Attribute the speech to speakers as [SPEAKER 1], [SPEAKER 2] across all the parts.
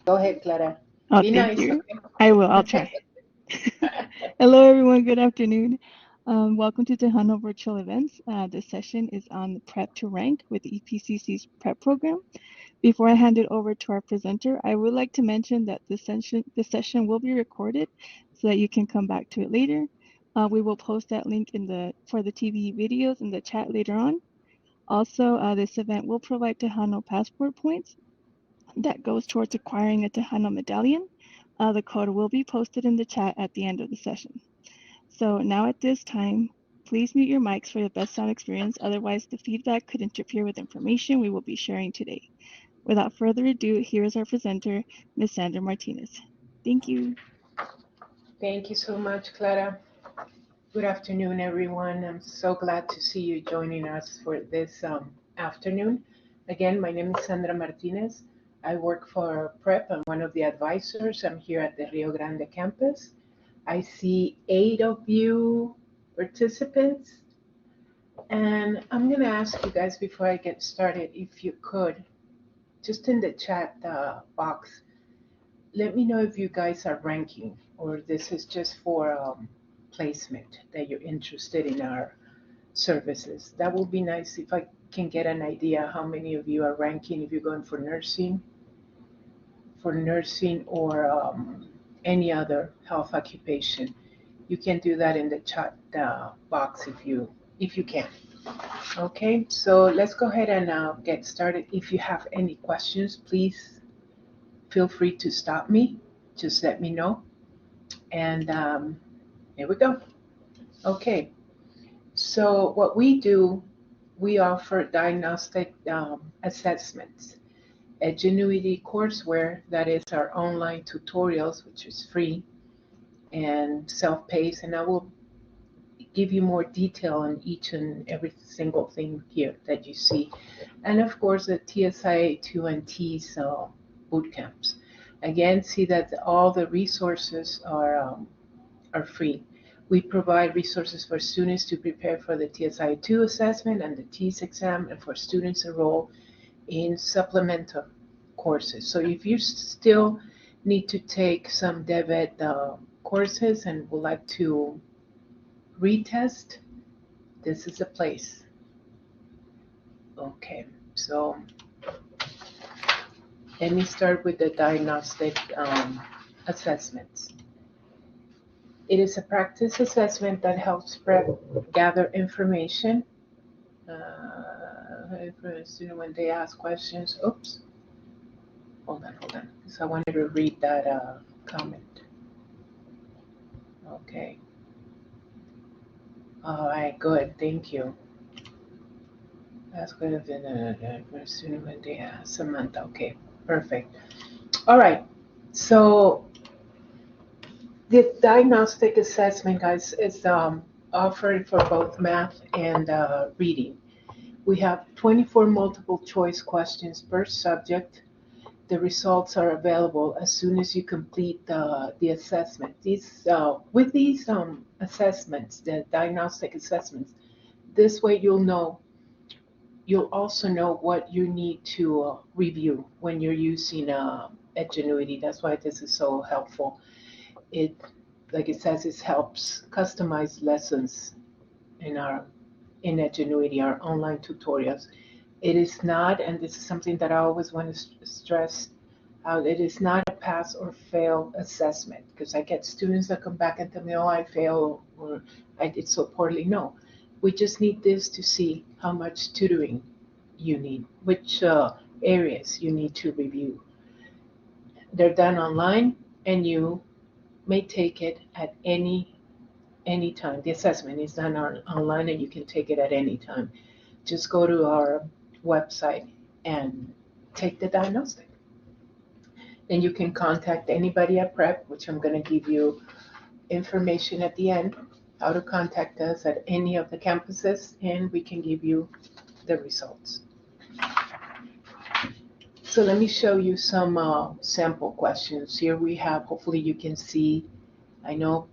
[SPEAKER 1] Go ahead, Clara.
[SPEAKER 2] Oh,
[SPEAKER 1] Be
[SPEAKER 2] thank
[SPEAKER 1] nice,
[SPEAKER 2] you.
[SPEAKER 1] okay?
[SPEAKER 2] I will. I'll try. Hello, everyone. Good afternoon. Welcome to Tejano Virtual Events. This session is on Prep to Rank with EPCC's Prep program. Before I hand it over to our presenter, I would like to mention that this session will be recorded so that you can come back to it later. We will post that link for the TV videos in the chat later on. Also, this event will provide Tejano passport points that goes towards acquiring a Tejano medallion. The code will be posted in the chat at the end of the session. So now at this time, please mute your mics for the best sound experience. Otherwise, the feedback could interfere with information we will be sharing today. Without further ado, here is our presenter, Ms. Sandra Martinez. Thank you.
[SPEAKER 1] Thank you so much, Clara. Good afternoon, everyone. I'm so glad to see you joining us for this afternoon. Again, my name is Sandra Martinez. I work for Prep. I'm one of the advisors. I'm here at the Rio Grande campus. I see 8 of you participants. And I'm going to ask you guys before I get started, if you could, just in the chat box, let me know if you guys are ranking or this is just for placement that you're interested in our services. That would be nice if I can get an idea how many of you are ranking if you're going for nursing or any other health occupation. You can do that in the chat box if you can. Okay, so let's go ahead and get started. If you have any questions, please feel free to stop me. Just let me know. And here we go. Okay, so what we do, we offer diagnostic assessments, Edgenuity courseware, that is our online tutorials, which is free and self-paced, and I will give you more detail on each and every single thing here that you see. And of course, the TSIA 2 and T's boot camps. Again, see that all the resources are free. We provide resources for students to prepare for the TSIA 2 assessment and the TEAS exam, and for students enrolled in supplemental courses. So if you still need to take some DEVET courses and would like to retest, this is a place. Okay, so let me start with the diagnostic assessments. It is a practice assessment that helps prep gather information for a student when they ask questions. Oops, hold on, because I wanted to read that comment. Okay. All right, good, thank you. That's good of the for a student when they ask Samantha. Okay, perfect. All right, so the diagnostic assessment, guys, is offered for both math and reading. We have 24 multiple choice questions per subject. The results are available as soon as you complete the assessment. With these assessments, the diagnostic assessments, this way you'll also know what you need to review when you're using Edgenuity. That's why this is so helpful. It, like it says, it helps customize lessons in Edgenuity, our online tutorials. It is not, and this is something that I always want to stress out, it is not a pass or fail assessment, because I get students that come back and tell me, oh, I failed or I did so poorly. No, we just need this to see how much tutoring you need, which areas you need to review. They're done online, and you may take it at any time. The assessment is done online, and you can take it at any time. Just go to our website and take the diagnostic. Then you can contact anybody at Prep, which I'm going to give you information at the end, how to contact us at any of the campuses, and we can give you the results. So let me show you some sample questions. Here we have, hopefully you can see, I know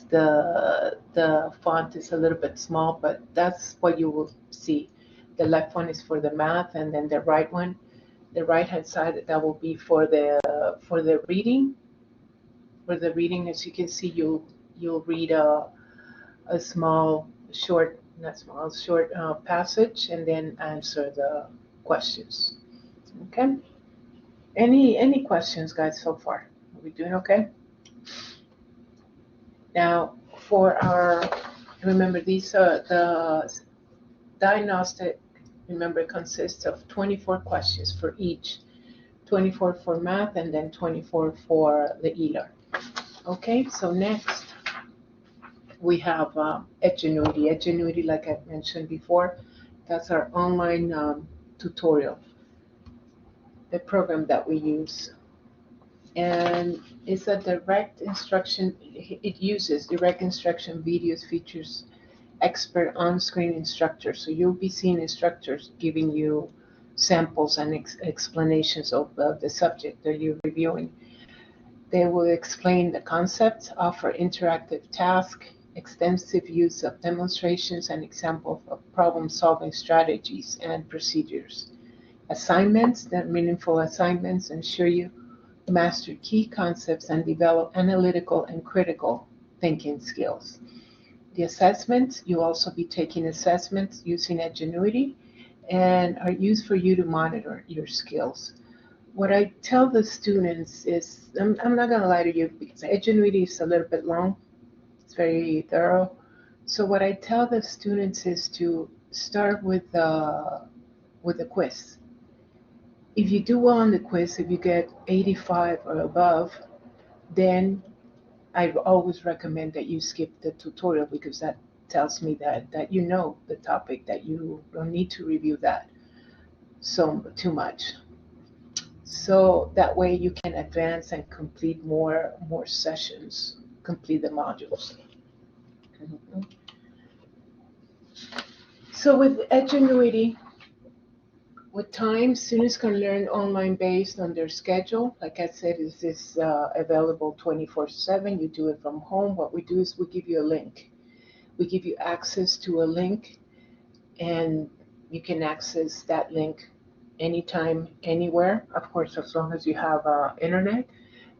[SPEAKER 1] the font is a little bit small, but that's what you will see. The left one is for the math, and then the right one the right-hand side, that will be for the reading. For the reading, as you can see, you'll read a small, short, not small, short passage, and then answer the questions. Okay. Any questions, guys, so far? Are we doing okay? Now, for our, remember these are the diagnostic. Remember, it consists of 24 questions for each, 24 for math, and then 24 for the ELA. Okay, so next we have Edgenuity. Edgenuity, like I mentioned before, that's our online tutorial, the program that we use. And it's a direct instruction, it uses direct instruction videos, features expert on-screen instructors. So you'll be seeing instructors giving you samples and explanations of the subject that you're reviewing. They will explain the concepts, offer interactive tasks, extensive use of demonstrations and examples of problem-solving strategies and procedures. Assignments, that meaningful assignments, ensure you master key concepts and develop analytical and critical thinking skills. The assessments, you'll also be taking assessments using Edgenuity and are used for you to monitor your skills. What I tell the students is, I'm not going to lie to you, because Edgenuity is a little bit long. It's very thorough. So what I tell the students is to start with a quiz. If you do well on the quiz, if you get 85 or above, then I always recommend that you skip the tutorial, because that tells me that you know the topic, that you don't need to review that so too much. So that way you can advance and complete more sessions, complete the modules. Mhm. So with Edgenuity, with time, students can learn online based on their schedule. Like I said, is this available 24/7? You do it from home. What we do is we give you a link. We give you access to a link, and you can access that link anytime, anywhere. Of course, as long as you have internet.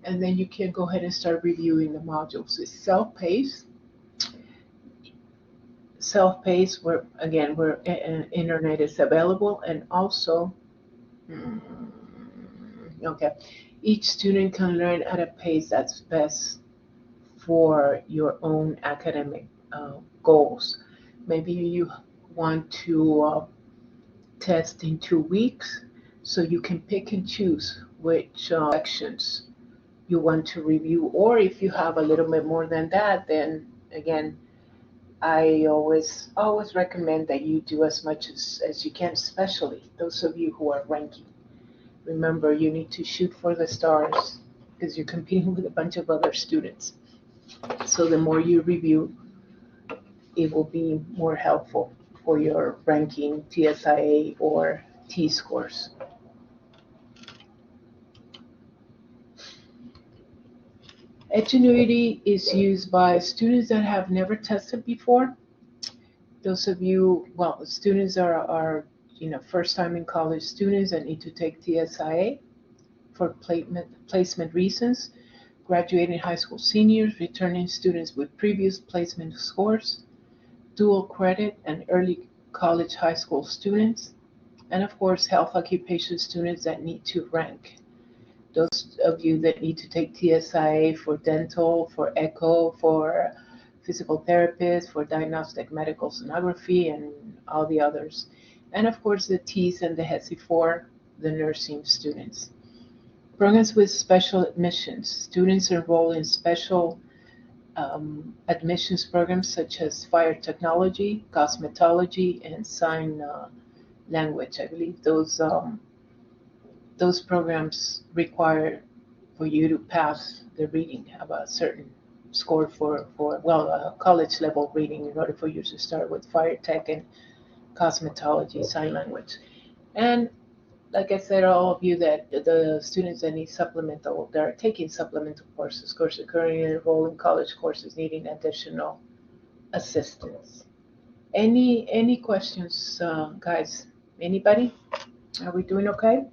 [SPEAKER 1] And then you can go ahead and start reviewing the modules. It's self-paced. Self-paced, where internet is available, and also, mm, okay, each student can learn at a pace that's best for your own academic goals. Maybe you want to test in 2 weeks, so you can pick and choose which sections you want to review. Or if you have a little bit more than that, then again, I always recommend that you do as much as you can, especially those of you who are ranking. Remember, you need to shoot for the stars, because you're competing with a bunch of other students. So the more you review, it will be more helpful for your ranking, TSIA or T scores. Edgenuity is used by students that have never tested before. Those of you, well, students are first time in college students that need to take TSIA for placement reasons, graduating high school seniors, returning students with previous placement scores, dual credit and early college high school students, and of course, health occupation students that need to rank. Those of you that need to take TSIA for dental, for echo, for physical therapists, for diagnostic medical sonography, and all the others. And of course, the T's and the HESI for the nursing students. Programs with special admissions. Students enroll in special admissions programs such as fire technology, cosmetology, and sign language. I believe those programs require for you to pass the reading, have a certain score for college level reading, in order for you to start with fire tech and cosmetology, sign language. And like I said, all of you that the students that need supplemental, that are taking supplemental courses, currently enrolled in college courses needing additional assistance. Any questions, guys? Anybody? Are we doing okay?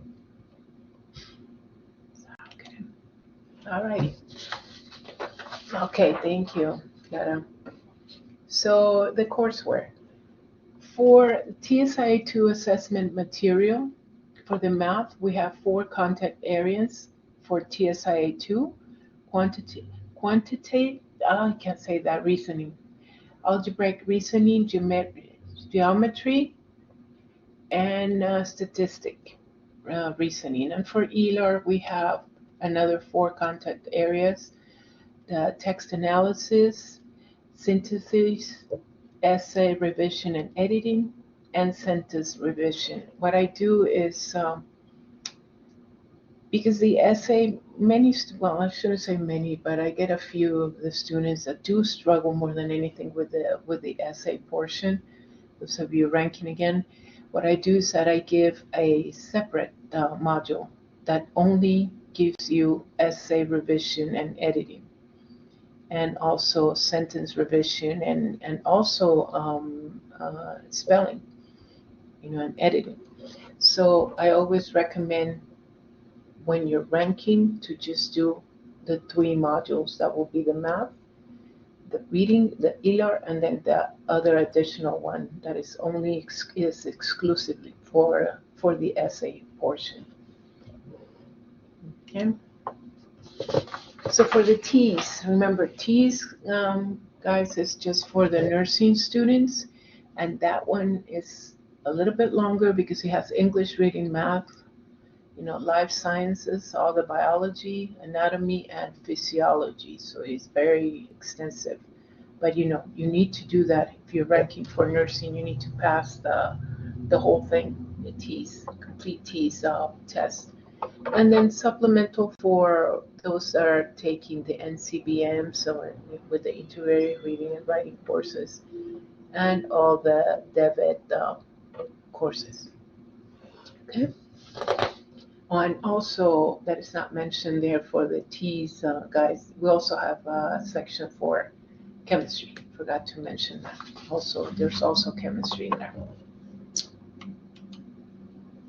[SPEAKER 1] All right. Okay, thank you, Clara. So the courseware. For TSI2 assessment material, for the math, we have four content areas for TSIA2, quantitative, I can't say that, reasoning, algebraic reasoning, geometry, and statistic reasoning. And for ELAR, we have another four content areas, the text analysis, synthesis, essay revision and editing, and sentence revision. What I do is, because the essay, well, I shouldn't say many, but I get a few of the students that do struggle more than anything with the essay portion. Those of you ranking again, what I do is that I give a separate module that only gives you essay revision and editing, and also sentence revision, and also spelling, and editing. So I always recommend, when you're ranking, to just do the three modules. That will be the math, the reading, the ELAR, and then the other additional one that is exclusively for the essay portion. Okay. So for the T's, remember T's, guys, is just for the nursing students, and that one is a little bit longer because it has English, reading, math, life sciences, all the biology, anatomy, and physiology. So it's very extensive. But you need to do that. If you're ranking for nursing, you need to pass the whole thing, the T's, complete T's test. And then supplemental for those that are taking the NCBM, so with the integrated reading and writing courses, and all the DEVET courses. Okay. And also, that is not mentioned there for the T's, guys, we also have a section for chemistry. Forgot to mention that. Also, there's also chemistry in there.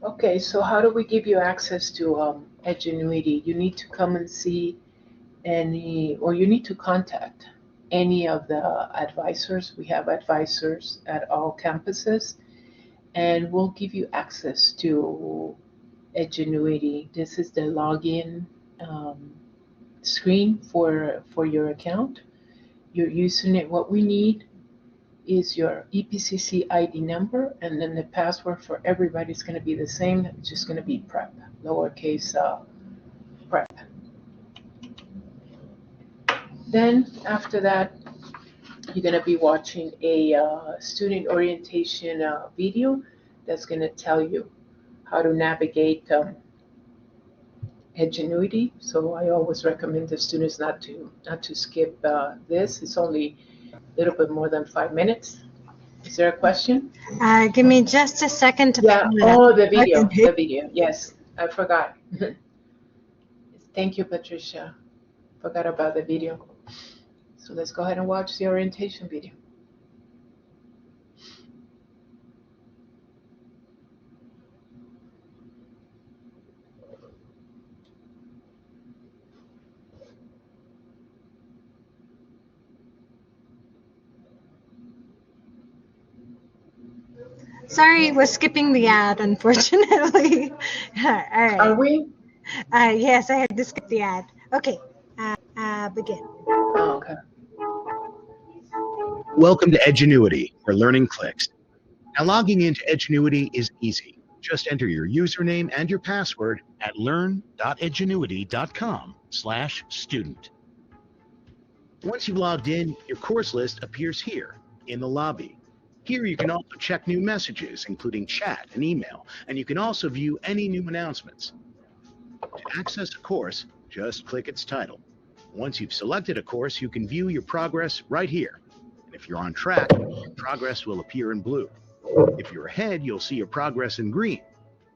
[SPEAKER 1] Okay, so how do we give you access to Edgenuity? You need to come and see or you need to contact any of the advisors. We have advisors at all campuses, and we'll give you access to Edgenuity. This is the login screen for your account. Your username, what we need is your EPCC ID number, and then the password for everybody is going to be the same. It's just going to be PREP, lowercase PREP. Then after that, you're going to be watching a student orientation video that's going to tell you how to navigate Edgenuity. So I always recommend the students not to skip this. It's only a little bit more than 5 minutes. Is there a question?
[SPEAKER 3] Give me just a second to
[SPEAKER 1] Yeah.
[SPEAKER 3] pull it up.
[SPEAKER 1] Oh, the video.
[SPEAKER 3] Okay.
[SPEAKER 1] The video. Yes, I forgot. Thank you, Patricia. Forgot about the video. So let's go ahead and watch the orientation video.
[SPEAKER 3] Sorry, we're skipping the ad, unfortunately. All right.
[SPEAKER 1] Are we?
[SPEAKER 3] Yes, I had to skip the ad. Okay, begin.
[SPEAKER 1] Oh, okay.
[SPEAKER 4] Welcome to Edgenuity, where learning clicks. Now, logging into Edgenuity is easy. Just enter your username and your password at learn.edgenuity.com/student. Once you've logged in, your course list appears here in the lobby. Here you can also check new messages, including chat and email, and you can also view any new announcements. To access a course, just click its title. Once you've selected a course, you can view your progress right here. And if you're on track, your progress will appear in blue. If you're ahead, you'll see your progress in green.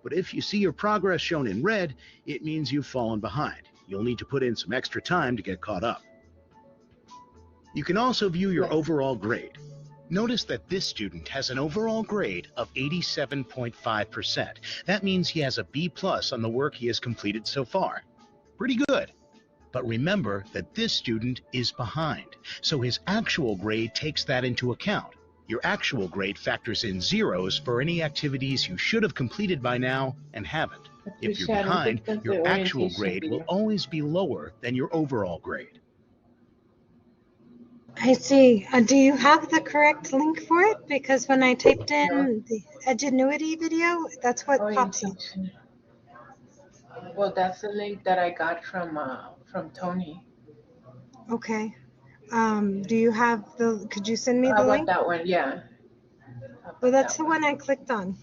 [SPEAKER 4] But if you see your progress shown in red, it means you've fallen behind. You'll need to put in some extra time to get caught up. You can also view your overall grade. Notice that this student has an overall grade of 87.5%. That means he has a B+ on the work he has completed so far. Pretty good. But remember that this student is behind, so his actual grade takes that into account. Your actual grade factors in zeros for any activities you should have completed by now and haven't. If you're
[SPEAKER 1] Patricia, I don't
[SPEAKER 4] behind,
[SPEAKER 1] think that's
[SPEAKER 4] your
[SPEAKER 1] the
[SPEAKER 4] actual
[SPEAKER 1] orientation
[SPEAKER 4] grade will
[SPEAKER 1] video.
[SPEAKER 4] always be lower than your overall grade.
[SPEAKER 3] I see. Do you have the correct link for it? Because when I typed
[SPEAKER 1] No,
[SPEAKER 3] in the Edgenuity video, that's what pops up.
[SPEAKER 1] orientation. Well, that's the link that I got from Tony.
[SPEAKER 3] Okay. Do you have could you send me
[SPEAKER 1] How
[SPEAKER 3] the
[SPEAKER 1] about
[SPEAKER 3] link?
[SPEAKER 1] that one? Yeah. How
[SPEAKER 3] Well,
[SPEAKER 1] about
[SPEAKER 3] that's
[SPEAKER 1] that
[SPEAKER 3] the
[SPEAKER 1] one?
[SPEAKER 3] one I clicked on.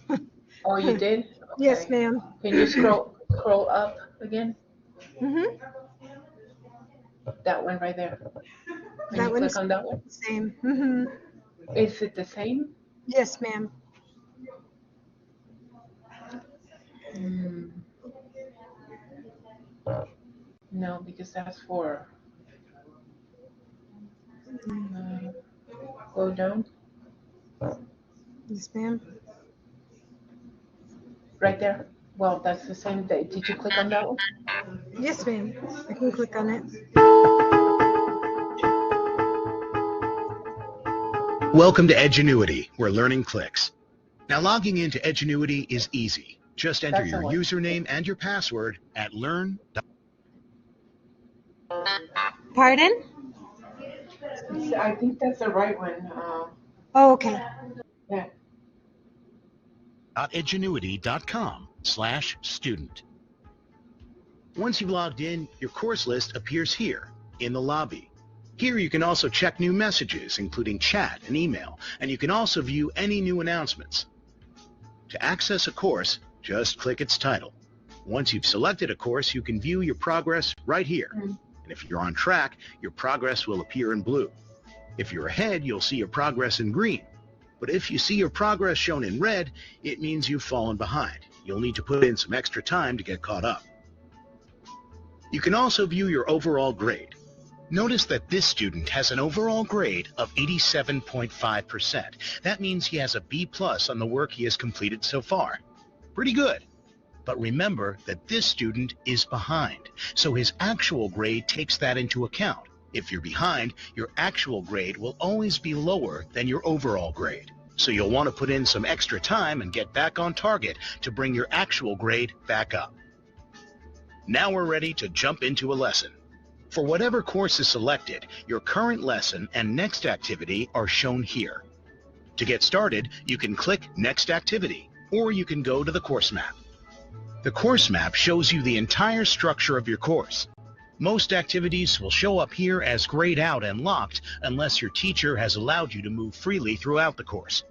[SPEAKER 1] Oh, you did?
[SPEAKER 3] Yes,
[SPEAKER 1] Okay.
[SPEAKER 3] ma'am.
[SPEAKER 1] Can you scroll up again?
[SPEAKER 3] Mm-hmm.
[SPEAKER 1] That one right there. Can
[SPEAKER 3] That
[SPEAKER 1] you click
[SPEAKER 3] one's
[SPEAKER 1] on that one?
[SPEAKER 3] the same. Mm-hmm.
[SPEAKER 1] Is it the same?
[SPEAKER 3] Yes, ma'am.
[SPEAKER 1] Hmm. No, because that's for go down
[SPEAKER 3] Yes, ma'am.
[SPEAKER 1] right there. Well, that's the same day. Did you click on that one?
[SPEAKER 3] Yes, ma'am. I can click on it.
[SPEAKER 4] Welcome to Edgenuity, where learning clicks. Now logging into Edgenuity is easy. Just enter
[SPEAKER 1] That's the
[SPEAKER 4] your
[SPEAKER 1] one.
[SPEAKER 4] username and your password at learn.
[SPEAKER 3] Pardon?
[SPEAKER 1] I think that's the right one.
[SPEAKER 3] Oh, okay.
[SPEAKER 1] Yeah.
[SPEAKER 4] edgenuity.com/student. Once you've logged in, your course list appears here in the lobby. Here you can also check new messages, including chat and email, and you can also view any new announcements. To access a course, just click its title. Once you've selected a course, you can view your progress right here. And if you're on track, your progress will appear in blue. If you're ahead, you'll see your progress in green. But if you see your progress shown in red, it means you've fallen behind. You'll need to put in some extra time to get caught up. You can also view your overall grade. Notice that this student has an overall grade of 87.5%. That means he has a B+ on the work he has completed so far. Pretty good. But remember that this student is behind, so his actual grade takes that into account. If you're behind, your actual grade will always be lower than your overall grade. So you'll want to put in some extra time and get back on target to bring your actual grade back up. Now we're ready to jump into a lesson. For whatever course is selected, your current lesson and next activity are shown here. To get started, you can click Next Activity, or you can go to the course map. The course map shows you the entire structure of your course. Most activities will show up here as grayed out and locked unless your teacher has allowed you to move freely throughout the course.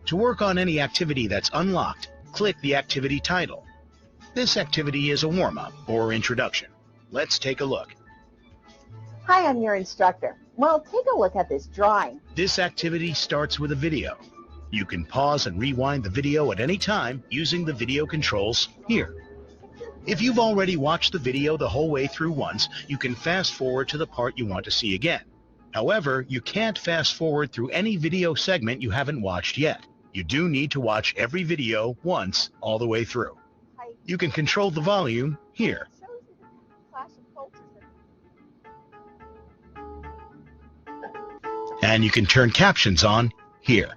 [SPEAKER 4] To work on any activity that's unlocked, click the activity title. This activity is a warm-up or introduction. Let's take a look.
[SPEAKER 5] Hi, I'm your instructor. Well, take a look at this drawing.
[SPEAKER 4] This activity starts with a video. You can pause and rewind the video at any time using the video controls here. If you've already watched the video the whole way through once, you can fast forward to the part you want to see again. However, you can't fast forward through any video segment you haven't watched yet. You do need to watch every video once all the way through. You can control the volume here. And you can turn captions on here.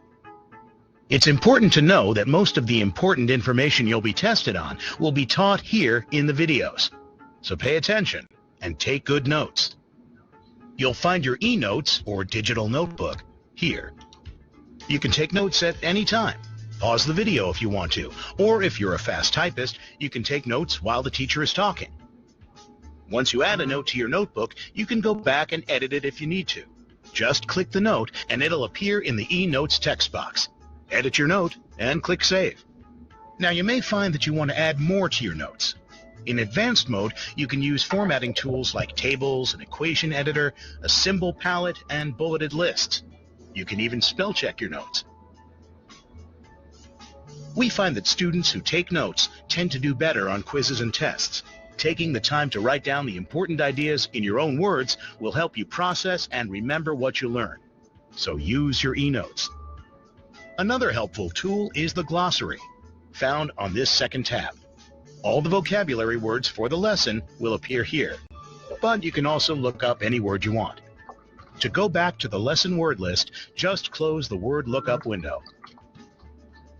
[SPEAKER 4] It's important to know that most of the important information you'll be tested on will be taught here in the videos. So pay attention and take good notes. You'll find your e-notes or digital notebook here. You can take notes at any time. Pause the video if you want to, or if you're a fast typist, you can take notes while the teacher is talking. Once you add a note to your notebook, you can go back and edit it if you need to. Just click the note and it'll appear in the e-notes text box. Edit your note and click Save. Now you may find that you want to add more to your notes. In advanced mode, you can use formatting tools like tables, an equation editor, a symbol palette, and bulleted lists. You can even spell check your notes. We find that students who take notes tend to do better on quizzes and tests. Taking the time to write down the important ideas in your own words will help you process and remember what you learn. So use your e-notes. Another helpful tool is the glossary, found on this second tab. All the vocabulary words for the lesson will appear here. but you can also look up any word you want. To go back to the lesson word list, just close the word lookup window.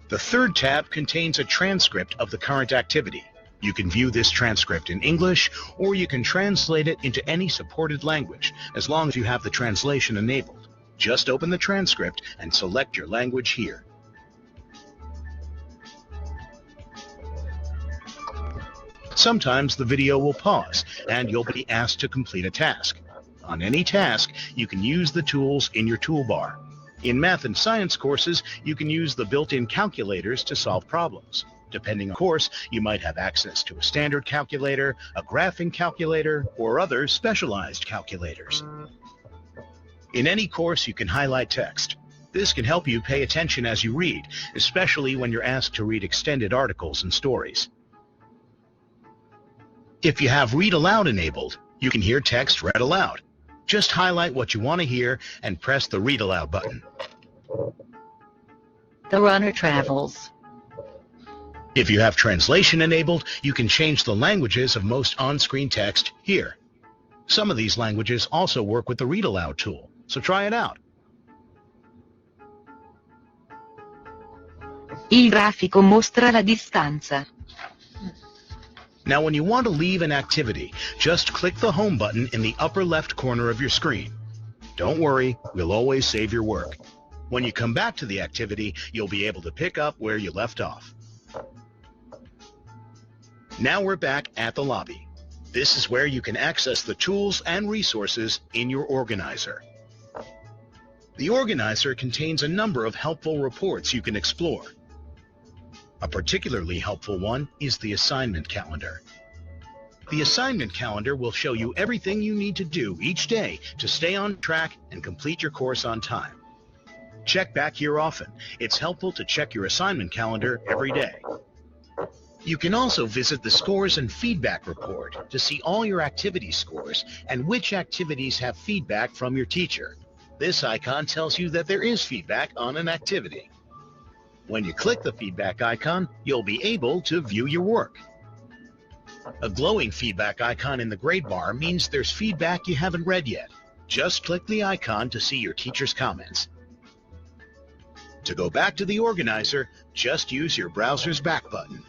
[SPEAKER 4] The third tab contains a transcript of the current activity. You can view this transcript in English, or you can translate it into any supported language, as long as you have the translation enabled. Just open the transcript and select your language here. Sometimes the video will pause, and you'll be asked to complete a task. On any task, you can use the tools in your toolbar. In math and science courses, you can use the built-in calculators to solve problems. Depending on the course, you might have access to a standard calculator, a graphing calculator, or other specialized calculators. In any course, you can highlight text. This can help you pay attention as you read, especially when you're asked to read extended articles and stories. If you have Read Aloud enabled, you can hear text read aloud. Just highlight what you want to hear and press the Read Aloud button.
[SPEAKER 6] The runner travels.
[SPEAKER 4] If you have translation enabled, you can change the languages of most on-screen text here. Some of these languages also work with the Read Aloud tool, so try it out.
[SPEAKER 6] Il grafico mostra la distanza.
[SPEAKER 4] Now when you want to leave an activity, just click the Home button in the upper left corner of your screen. Don't worry, we'll always save your work. When you come back to the activity, you'll be able to pick up where you left off. Now we're back at the lobby. This is where you can access the tools and resources in your organizer. The organizer contains a number of helpful reports you can explore. A particularly helpful one is the assignment calendar. The assignment calendar will show you everything you need to do each day to stay on track and complete your course on time. Check back here often. It's helpful to check your assignment calendar every day. You can also visit the Scores and Feedback report to see all your activity scores and which activities have feedback from your teacher. This icon tells you that there is feedback on an activity. When you click the feedback icon, you'll be able to view your work. A glowing feedback icon in the grade bar means there's feedback you haven't read yet. Just click the icon to see your teacher's comments. To go back to the organizer, just use your browser's back button.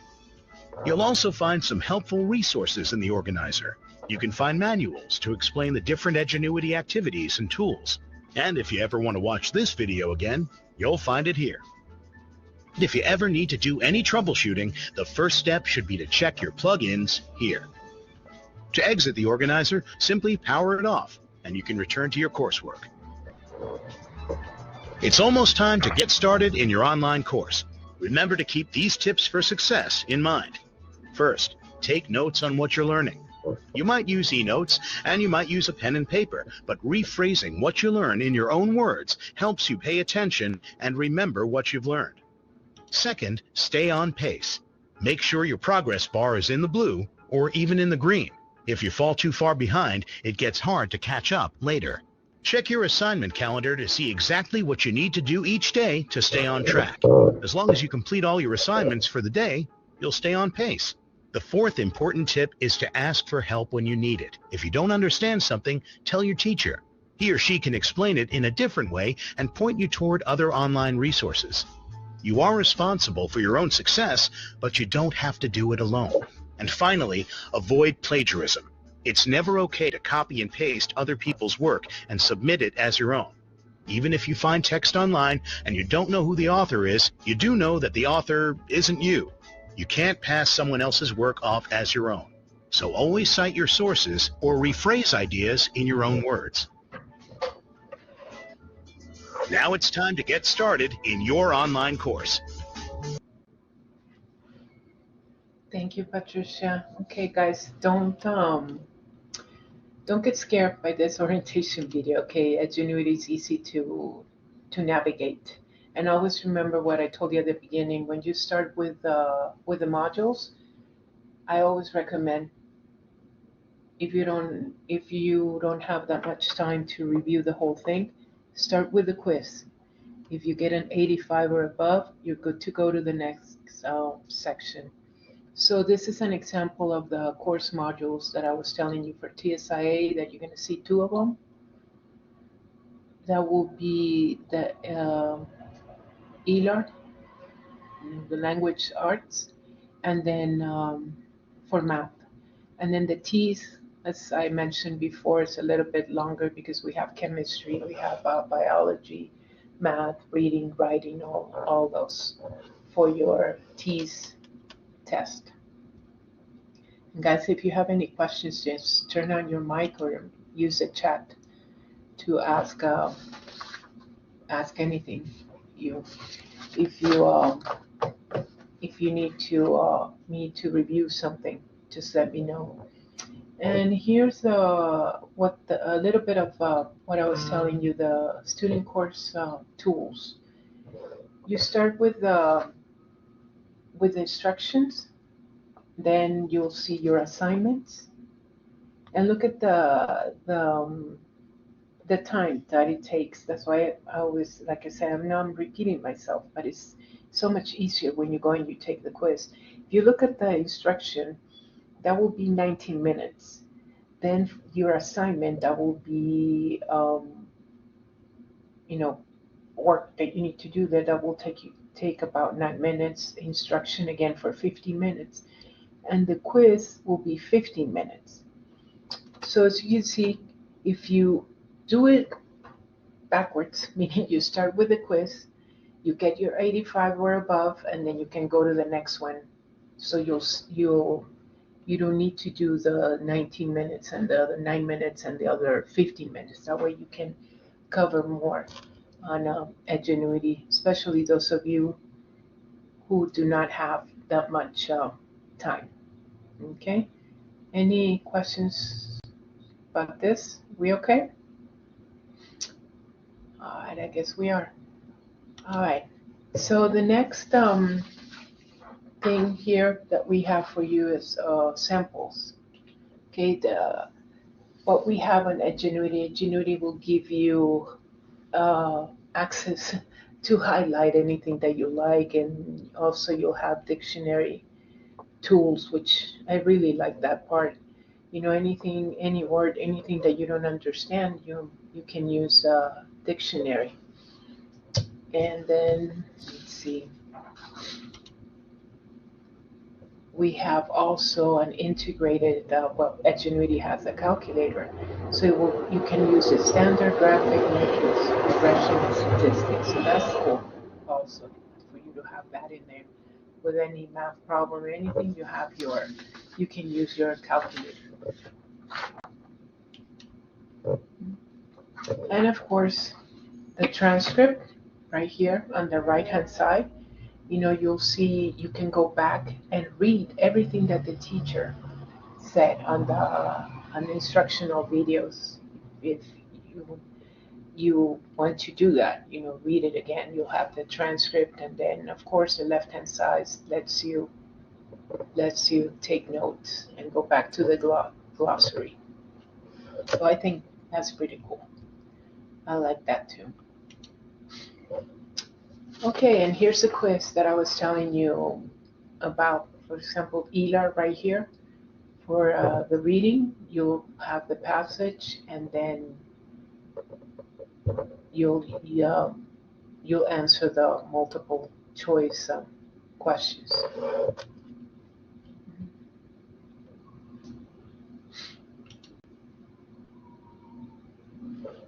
[SPEAKER 4] You'll also find some helpful resources in the organizer. You can find manuals to explain the different Edgenuity activities and tools. And if you ever want to watch this video again, you'll find it here. If you ever need to do any troubleshooting, the first step should be to check your plugins here. To exit the organizer, simply power it off, and you can return to your coursework. It's almost time to get started in your online course. Remember to keep these tips for success in mind. First, take notes on what you're learning. You might use eNotes, and you might use a pen and paper, but rephrasing what you learn in your own words helps you pay attention and remember what you've learned. Second, stay on pace. Make sure your progress bar is in the blue or even in the green. If you fall too far behind, it gets hard to catch up later. Check your assignment calendar to see exactly what you need to do each day to stay on track. As long as you complete all your assignments for the day, you'll stay on pace. The fourth important tip is to ask for help when you need it. If you don't understand something, tell your teacher. He or she can explain it in a different way and point you toward other online resources. You are responsible for your own success, but you don't have to do it alone. And finally, avoid plagiarism. It's never okay to copy and paste other people's work and submit it as your own. Even if you find text online and you don't know who the author is, you do know that the author isn't you. You can't pass someone else's work off as your own. So always cite your sources or rephrase ideas in your own words. Now it's time to get started in your online course.
[SPEAKER 1] Thank you, Patricia. Okay, guys, don't get scared by this orientation video. Okay, Edgenuity is easy to navigate, and always remember what I told you at the beginning. When you start with the modules, I always recommend, if you don't have that much time to review the whole thing, start with the quiz. If you get an 85 or above, you're good to go to the next section. So this is an example of the course modules that I was telling you for TSIA, that you're going to see two of them. That will be the ELAR, the language arts, and then for math. And then the T's, as I mentioned before, is a little bit longer because we have chemistry, we have biology, math, reading, writing, all those for your T's test. And guys, if you have any questions, just turn on your mic or use the chat to ask anything. You, if you need to me to review something, just let me know. And here's a little bit of what I was telling you, the student course tools. You start with instructions, then you'll see your assignments, and look at the time that it takes. That's why I always, like I said, I'm repeating myself, but it's so much easier when you go and you take the quiz. If you look at the instruction, that will be 19 minutes. Then your assignment, that will be, work that you need to do there, that will take about 9 minutes. Instruction again for 15 minutes. And the quiz will be 15 minutes. So as you can see, if you do it backwards, meaning you start with the quiz, you get your 85 or above, and then you can go to the next one. So you don't need to do the 19 minutes and the other 9 minutes and the other 15 minutes. That way you can cover more on Edgenuity, especially those of you who do not have that much time. Okay? Any questions about this? We okay? All right, I guess we are. All right. So the next thing here that we have for you is samples. Okay, what we have on Edgenuity will give you access to highlight anything that you like, and also you'll have dictionary tools, which I really like that part. Anything, any word, anything that you don't understand, you can use a dictionary. And then let's see. We have also an integrated, Edgenuity has a calculator. So you can use a standard graphic, matrix, regression, statistics. So that's cool also for you to have that in there. With any math problem or anything, you can use your calculator. And of course, the transcript right here on the right-hand side. You'll see, you can go back and read everything that the teacher said on the instructional videos. If you want to do that, read it again, you'll have the transcript, and then of course the left-hand side lets you take notes and go back to the glossary. So I think that's pretty cool. I like that too. Okay, and here's the quiz that I was telling you about. For example, ELAR right here. For the reading, you'll have the passage, and then you'll answer the multiple choice questions.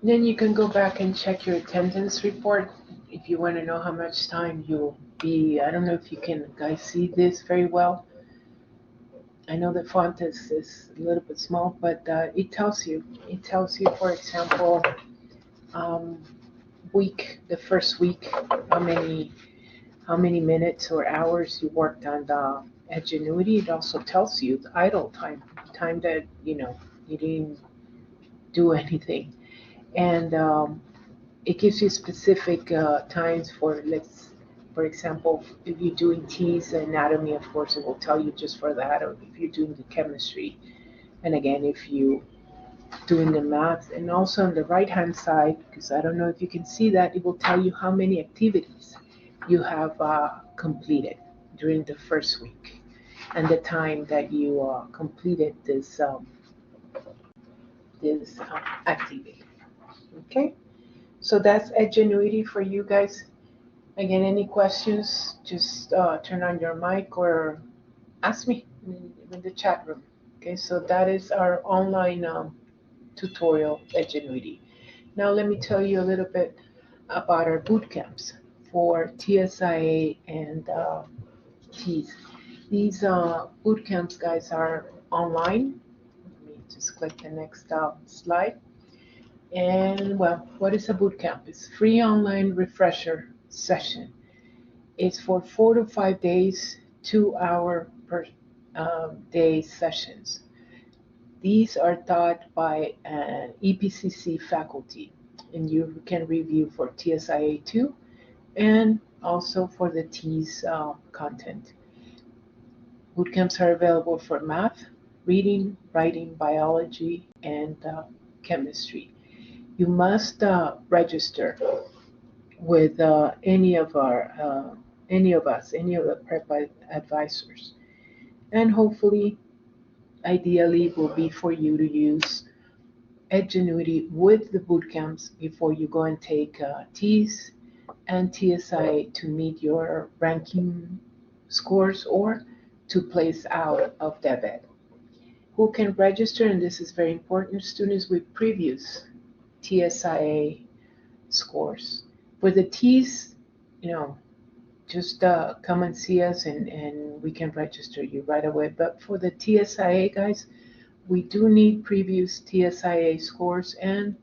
[SPEAKER 1] Then you can go back and check your attendance report if you want to know how much time you'll be. I don't know if you can guys see this very well. I know the font is a little bit small, but it tells you. It tells you, for example, the first week, how many minutes or hours you worked on the Edgenuity. It also tells you the idle time that you didn't do anything. And it gives you specific times for example, if you're doing T's anatomy, of course, it will tell you just for that, or if you're doing the chemistry. And again, if you doing the math, and also on the right-hand side, because I don't know if you can see that, it will tell you how many activities you have completed during the first week. and the time that you completed this activity. Okay, so that's Edgenuity for you guys. Again, any questions, just turn on your mic or ask me in the chat room. Okay, so that is our online tutorial Edgenuity. Now let me tell you a little bit about our boot camps for TSIA and TEAS. These boot camps, guys, are online. Let me just click the next slide. And well, what is a boot camp? It's a free online refresher session. It's for 4 to 5 days, 2 hour per day sessions. These are taught by an EPCC faculty, and you can review for TSIA 2 and also for the TEAS content. Bootcamps are available for math, reading, writing, biology, and chemistry. You must register with any of the prep advisors, and hopefully, ideally, will be for you to use Edgenuity with the bootcamps before you go and take TEAS and TSI to meet your ranking scores or to place out of debit. Who can register, and this is very important, students with previous TSIA scores. For the TEAS, just come and see us and we can register you right away. But for the TSIA guys, we do need previous TSIA scores, and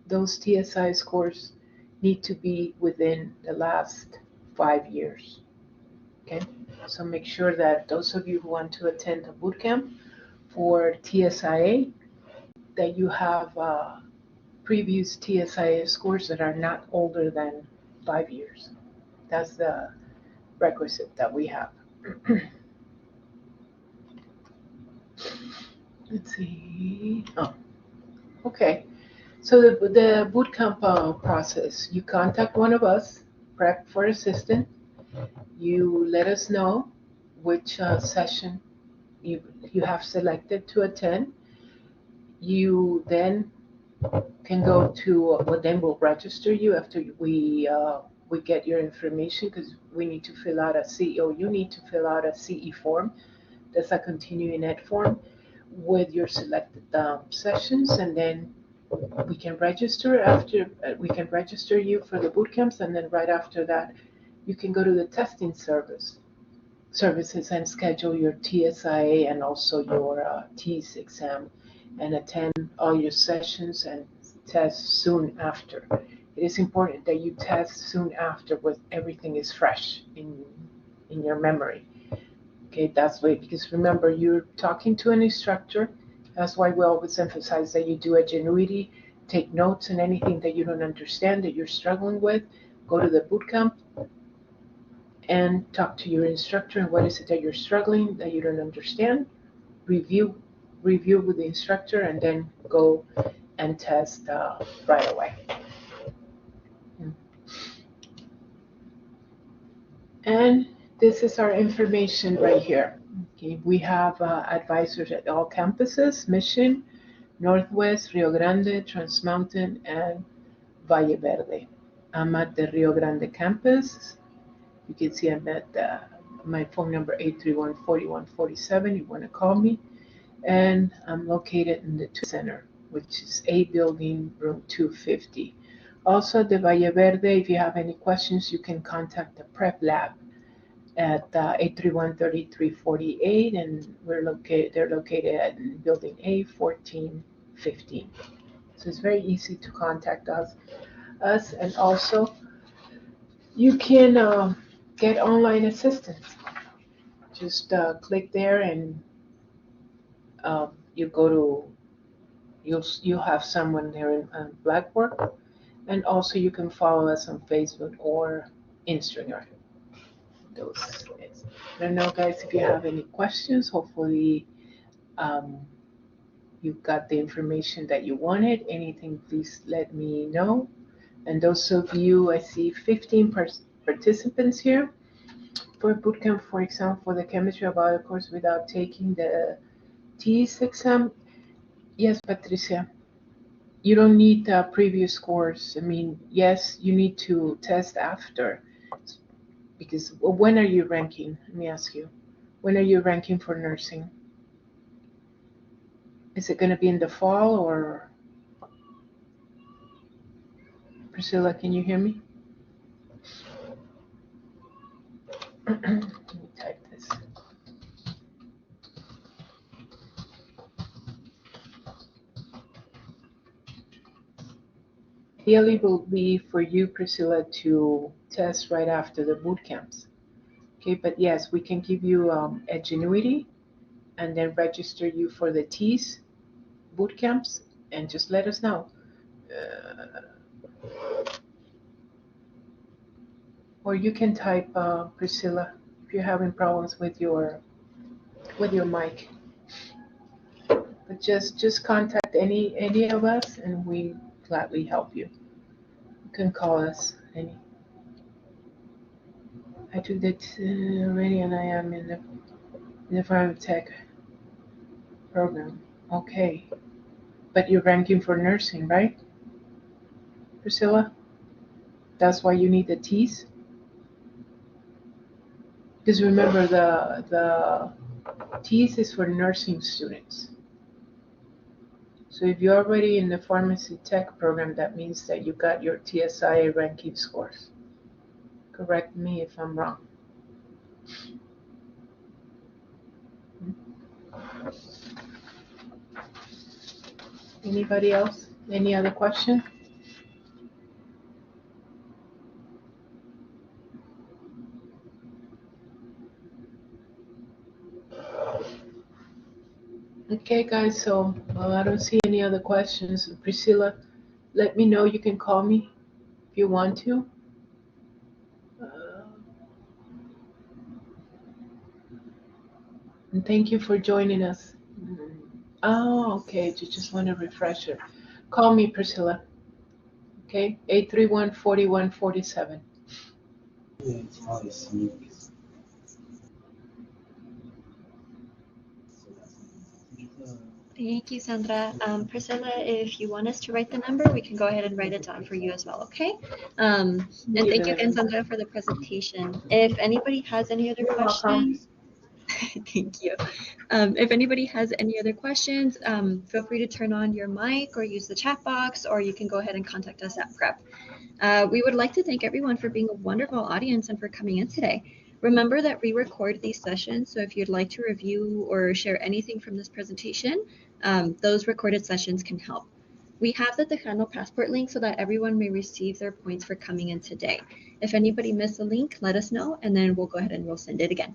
[SPEAKER 1] those TSI scores need to be within the last 5 years. Okay, so make sure that those of you who want to attend a bootcamp for TSIA, that you have previous TSIA scores that are not older than 5 years. That's the requisite that we have. Let's see. Oh, okay. So the bootcamp process, you contact one of us, prep for assistant. You let us know which session you have selected to attend. You then can go to, well, then we'll register you after we get your information, because we need to fill out a CEO. You need to fill out a CE form. That's a continuing ed form with your selected sessions, and then we can register you for the boot camps, and then right after that, you can go to the testing services and schedule your TSIA and also your TEAS exam and attend all your sessions and test soon after. It is important that you test soon after when everything is fresh in your memory. Okay, that's why, because remember, you're talking to an instructor. That's why we always emphasize that you do Edgenuity, take notes, and anything that you don't understand, that you're struggling with, go to the bootcamp and talk to your instructor. And what is it that you're struggling, that you don't understand? Review with the instructor, and then go and test right away. And this is our information right here. Okay, we have advisors at all campuses: Mission, Northwest, Rio Grande, Trans Mountain, and Valle Verde. I'm at the Rio Grande campus. You can see I'm at my phone number 831-4147. You want to call me. And I'm located in the Center, which is A building, room 250. Also, the Valle Verde, if you have any questions, you can contact the Prep Lab at 831-3348, and they're located at building A 1415. So it's very easy to contact us. And also, you can get online assistance. Just click there, and you'll have someone there in Blackboard, and also you can follow us on Facebook or Instagram. I don't know, guys, if you have any questions. Hopefully you got the information that you wanted. Anything, please let me know. And those of you, I see 15 participants here. for bootcamp, for example, for the chemistry of bio course without taking the TEAS exam? Yes, Patricia. You don't need previous scores. I mean, yes, you need to test after. Because when are you ranking? Let me ask you. When are you ranking for nursing? Is it going to be in the fall or? Priscilla, can you hear me? Let me type this. Ideally will be for you, Priscilla, to test right after the boot camps. Okay, but yes, we can give you Edgenuity and then register you for the TEAS boot camps and just let us know. Or you can type Priscilla if you're having problems with your mic. But just contact any of us and we gladly help you. You can call us I took that already and I am in the Farm Tech program. Okay. But you're ranking for nursing, right? Priscilla? That's why you need the TEAS? Because remember the TEAS is for nursing students. So if you're already in the pharmacy tech program, that means that you got your TSIA ranking scores. Correct me if I'm wrong. Anybody else? Any other question? Okay, guys, so I don't see any other questions. Priscilla, let me know. You can call me if you want to. And thank you for joining us. Oh, okay. Just want to refresh it. Call me, Priscilla. Okay, 831-4147.
[SPEAKER 7] Thank you, Sandra. Priscilla, if you want us to write the number, we can go ahead and write it down for you as well, okay? And thank you again, Sandra, for the presentation. If anybody has any other questions, thank you. If anybody has any other questions, feel free to turn on your mic or use the chat box, or you can go ahead and contact us at PrEP. We would like to thank everyone for being a wonderful audience and for coming in today. Remember that we record these sessions, so if you'd like to review or share anything from this presentation, those recorded sessions can help. We have the Tejano Passport link so that everyone may receive their points for coming in today. If anybody missed the link, let us know, and then we'll go ahead and we'll send it again.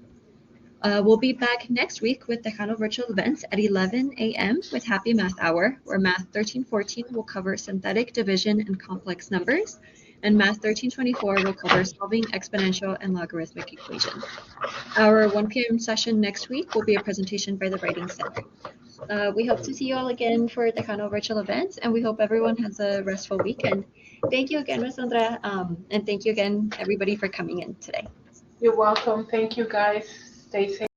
[SPEAKER 7] We'll be back next week with Tejano Virtual Events at 11 a.m. with Happy Math Hour, where Math 1314 will cover synthetic division and complex numbers, and Math 1324 will cover solving exponential and logarithmic equations. Our 1 p.m. session next week will be a presentation by the Writing Center. We hope to see you all again for Tejano Virtual Events, and we hope everyone has a restful weekend. Thank you again, Ms. Sandra, and thank you again, everybody, for coming in today.
[SPEAKER 1] You're welcome. Thank you, guys. Stay safe.